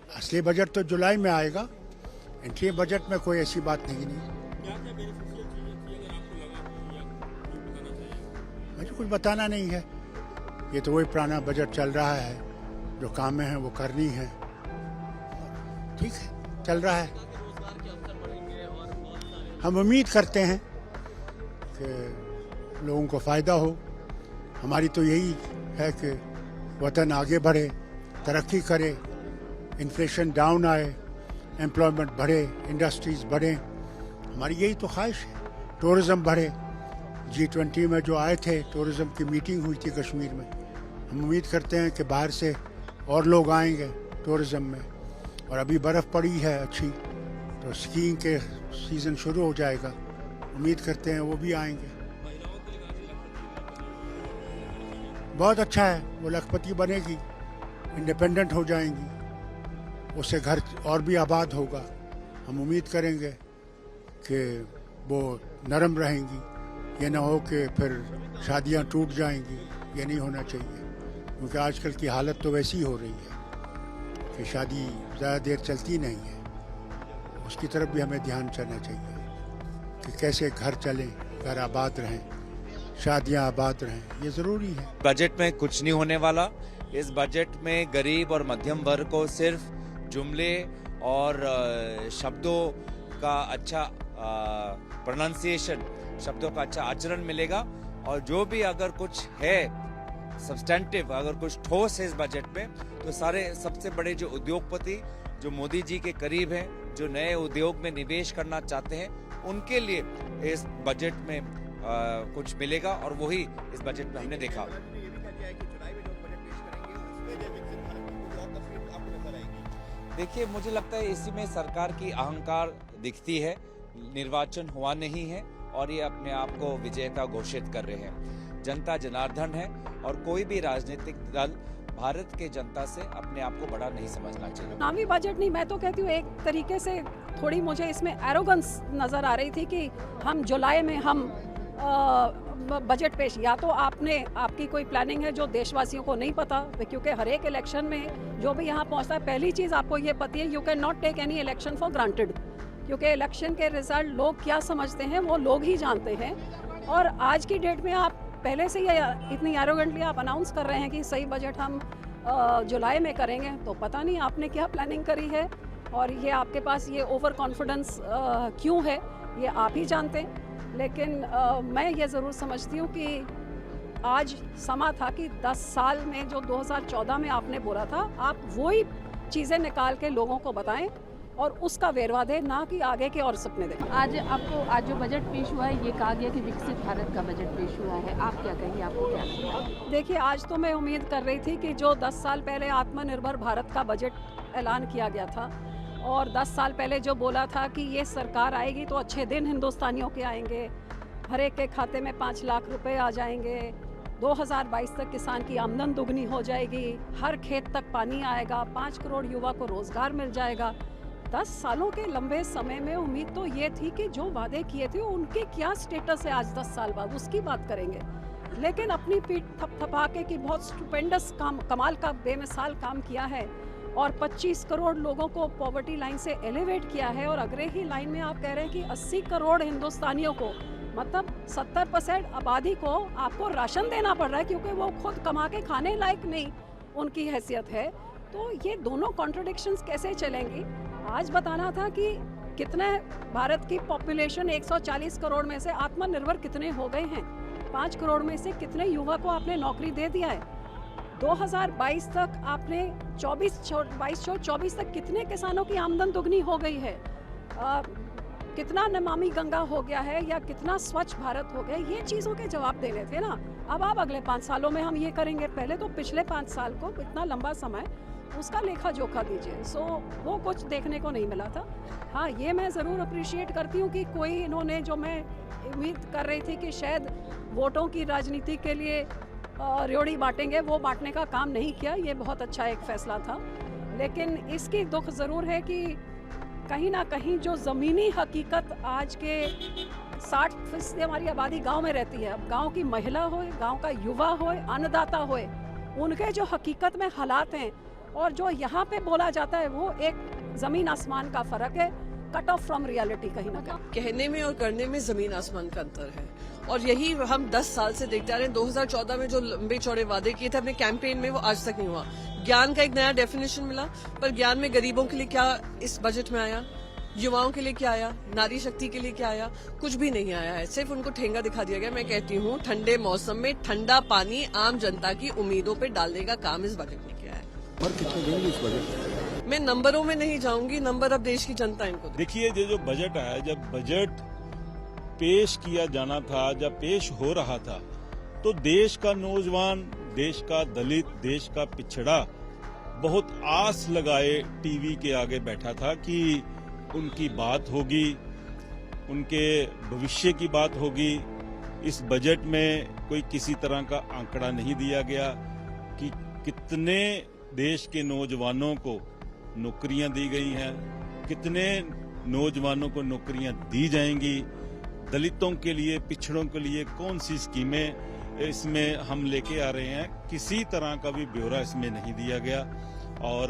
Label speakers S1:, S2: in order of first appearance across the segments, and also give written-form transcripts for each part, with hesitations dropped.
S1: असली बजट तो जुलाई में आएगा। इंट्री बजट में कोई ऐसी बात नहीं।
S2: क्या क्या बेनिफिशियल चीजें थी अगर आपको लगा हो या कुछ बताना चाहिए?
S1: मुझे कुछ बताना नहीं है। ये तो वही पुराना बजट चल रहा है, जो काम में है वो करनी है। ठीक है, चल रहा है।
S2: रोजगार के अवसर बढ़ेंगे और बहुत सारे
S1: हम उम्मीद करते हैं कि लोगों को फ़ायदा हो। हमारी तो यही है कि वतन आगे बढ़े, तरक्की करे, इन्फ्लेशन डाउन आए, एम्प्लॉयमेंट बढ़े, इंडस्ट्रीज बढ़े। हमारी यही तो ख्वाहिश है। टूरिज़्म बढ़े। G20 में जो आए थे, टूरिज़्म की मीटिंग हुई थी कश्मीर में। हम उम्मीद करते हैं कि बाहर से और लोग आएंगे टूरिज़्म में। और अभी बर्फ़ पड़ी है अच्छी, तो स्कीइंग के सीज़न शुरू हो जाएगा। उम्मीद करते हैं वो भी आएंगे।
S2: महिलाओं के लिए गाजी लखपति
S1: बहुत अच्छा है, वो लखपति बनेगी, इंडिपेंडेंट हो जाएंगी, उससे घर और भी आबाद होगा। हम उम्मीद करेंगे कि वो नरम रहेंगी। ये ना हो कि फिर शादियां टूट जाएंगी। ये नहीं होना चाहिए, क्योंकि आजकल की हालत तो वैसी हो रही है कि शादी ज़्यादा देर चलती नहीं है। उसकी तरफ भी हमें ध्यान देना चाहिए कि कैसे घर चलें, घर आबाद रहें, शादियां आबाद रहें। ये ज़रूरी है।
S3: बजट में कुछ नहीं होने वाला। इस बजट में गरीब और मध्यम वर्ग को सिर्फ जुमले और शब्दों का अच्छा प्रोनाउंसिएशन, शब्दों का अच्छा आचरण मिलेगा। और जो भी अगर कुछ है सब्सटेंटिव, अगर कुछ ठोस है इस बजट में, तो सारे सबसे बड़े जो उद्योगपति जो मोदी जी के करीब हैं, जो नए उद्योग में निवेश करना चाहते हैं, उनके लिए इस बजट में कुछ मिलेगा। और वही इस बजट में हमने देखा।
S2: ये भी कहा गया है कि चुनाव में जो बजट पेश करेंगे उसमें जय विकसित भारत की और तस्वीर आपको नजर आएगी।
S3: देखिए, मुझे लगता है इसी में सरकार की अहंकार दिखती है। निर्वाचन हुआ नहीं है और ये अपने आप को विजेता घोषित कर रहे हैं। जनता जनार्दन है और कोई भी राजनीतिक दल भारत के जनता से अपने आप को बड़ा नहीं समझना चाहिए।
S4: नामी बजट नहीं, मैं तो कहती हूँ एक तरीके से थोड़ी मुझे इसमें एरोगेंस नजर आ रही थी कि हम जुलाई में हम बजट पेश, या तो आपकी कोई प्लानिंग है जो देशवासियों को नहीं पता, क्योंकि हर एक इलेक्शन में जो भी यहाँ पहुँचता है, पहली चीज़ आपको ये पता है, you can not take any election for granted, क्योंकि इलेक्शन के रिजल्ट लोग क्या समझते हैं वो लोग ही जानते हैं। और आज की डेट में आप पहले से ही इतनी एरोगेंटली आप अनाउंस कर रहे हैं कि सही बजट हम जुलाई में करेंगे, तो पता नहीं आपने क्या प्लानिंग करी है और ये आपके पास ये ओवर कॉन्फिडेंस क्यों है, ये आप ही जानते हैं। लेकिन मैं ये ज़रूर समझती हूँ कि आज समा था कि 10 साल में जो 2014 में आपने बोला था, आप वही चीज़ें निकाल के लोगों को बताएं और उसका वेरवा दें, ना कि आगे के और सपने दें।
S5: आज जो बजट पेश हुआ है, ये कहा गया कि विकसित भारत का बजट पेश हुआ है, आप क्या कहेंगे, आपको क्या लगता है?
S4: देखिए, आज तो मैं उम्मीद कर रही थी कि जो 10 साल पहले आत्मनिर्भर भारत का बजट ऐलान किया गया था और 10 साल पहले जो बोला था कि ये सरकार आएगी तो अच्छे दिन हिंदुस्तानियों के आएंगे, हर एक के खाते में 5 लाख रुपए आ जाएंगे, 2022 तक किसान की आमदन दुगनी हो जाएगी, हर खेत तक पानी आएगा, 5 करोड़ युवा को रोजगार मिल जाएगा। 10 सालों के लंबे समय में उम्मीद तो ये थी कि जो वादे किए थे उनके क्या स्टेटस है आज 10 साल बाद, उसकी बात करेंगे। लेकिन अपनी पीठ थपथपा के कि बहुत स्टुपेंडस काम, कमाल का बेमिसाल काम किया है और 25 करोड़ लोगों को पॉवर्टी लाइन से एलिवेट किया है, और अगले ही लाइन में आप कह रहे हैं कि 80 करोड़ हिंदुस्तानियों को, मतलब 70% आबादी को आपको राशन देना पड़ रहा है, क्योंकि वो खुद कमा के खाने लायक नहीं उनकी हैसियत है। तो ये दोनों कॉन्ट्रडिक्शंस कैसे चलेंगी? आज बताना था कि कितने भारत की पॉपुलेशन 140 करोड़ में से आत्मनिर्भर कितने हो गए हैं, 5 करोड़ में से कितने युवा को आपने नौकरी दे दिया है, 2022 तक आपने 22-24 तक कितने किसानों की आमदन दुगनी हो गई है, कितना नमामि गंगा हो गया है या कितना स्वच्छ भारत हो गया। ये चीज़ों के जवाब देने थे ना। अब आप अगले 5 सालों में हम ये करेंगे, पहले तो पिछले 5 साल को, इतना लंबा समय, उसका लेखा जोखा दीजिए। सो वो कुछ देखने को नहीं मिला था। हाँ, ये मैं ज़रूर अप्रिशिएट करती हूँ कि कोई इन्होंने, जो मैं उम्मीद कर रही थी कि शायद वोटों की राजनीति के लिए रेवड़ी बांटेंगे, वो बांटने का काम नहीं किया। ये बहुत अच्छा एक फैसला था। लेकिन इसकी दुख ज़रूर है कि कहीं ना कहीं जो ज़मीनी हकीकत, आज के 60% हमारी आबादी गांव में रहती है। अब गांव की महिला हो, गांव का युवा हो, अन्नदाता हो, उनके जो हकीकत में हालात हैं और जो यहाँ पे बोला जाता है वो एक ज़मीन आसमान का फ़र्क है, कट ऑफ फ्रॉम रियलिटी कहीं ना कहीं।
S6: कहने में और करने में जमीन आसमान का अंतर है, और यही हम 10 साल से देखते आ रहे हैं। 2014 में जो लंबे चौड़े वादे किए थे अपने कैंपेन में, वो आज तक नहीं हुआ। ज्ञान का एक नया डेफिनेशन मिला, पर ज्ञान में गरीबों के लिए क्या इस बजट में आया, युवाओं के लिए क्या आया, नारी शक्ति के लिए क्या आया? कुछ भी नहीं आया है, सिर्फ उनको ठेंगा दिखा दिया गया। मैं कहती हूँ ठंडे मौसम में ठंडा पानी आम जनता की उम्मीदों पे डालने का काम इस बजट ने किया है।
S2: और कितने देंगे इस बजट?
S6: मैं नंबरों में नहीं जाऊंगी, नंबर अब देश की जनता इनको दे।
S7: देखिए, ये जो बजट है, जब बजट पेश किया जाना था, जब पेश हो रहा था, तो देश का नौजवान, देश का दलित, देश का पिछड़ा बहुत आस लगाए टीवी के आगे बैठा था कि उनकी बात होगी, उनके भविष्य की बात होगी। इस बजट में कोई किसी तरह का आंकड़ा नहीं दिया गया कि कितने देश के नौजवानों को नौकरियां दी गई हैं, कितने नौजवानों को नौकरियां दी जाएंगी, दलितों के लिए, पिछड़ों के लिए कौन सी स्कीमें इसमें हम लेके आ रहे हैं। किसी तरह का भी ब्यौरा इसमें नहीं दिया गया। और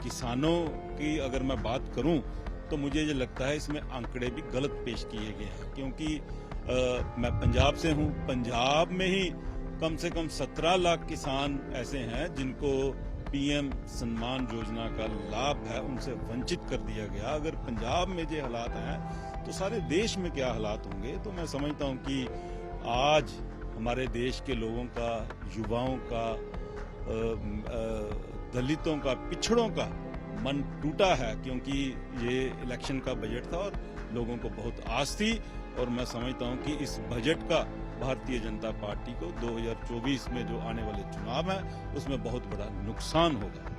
S7: किसानों की अगर मैं बात करूं तो मुझे ये लगता है इसमें आंकड़े भी गलत पेश किए गए हैं, क्योंकि मैं पंजाब से हूं। पंजाब में ही कम से कम 17 लाख किसान ऐसे हैं जिनको पीएम सम्मान योजना का लाभ है, उनसे वंचित कर दिया गया। अगर पंजाब में ये हालात हैं तो सारे देश में क्या हालात होंगे। तो मैं समझता हूं कि आज हमारे देश के लोगों का, युवाओं का, दलितों का, पिछड़ों का मन टूटा है, क्योंकि ये इलेक्शन का बजट था और लोगों को बहुत आस थी। और मैं समझता हूं कि इस बजट का भारतीय जनता पार्टी को 2024 में जो आने वाले चुनाव हैं उसमें बहुत बड़ा नुकसान होगा।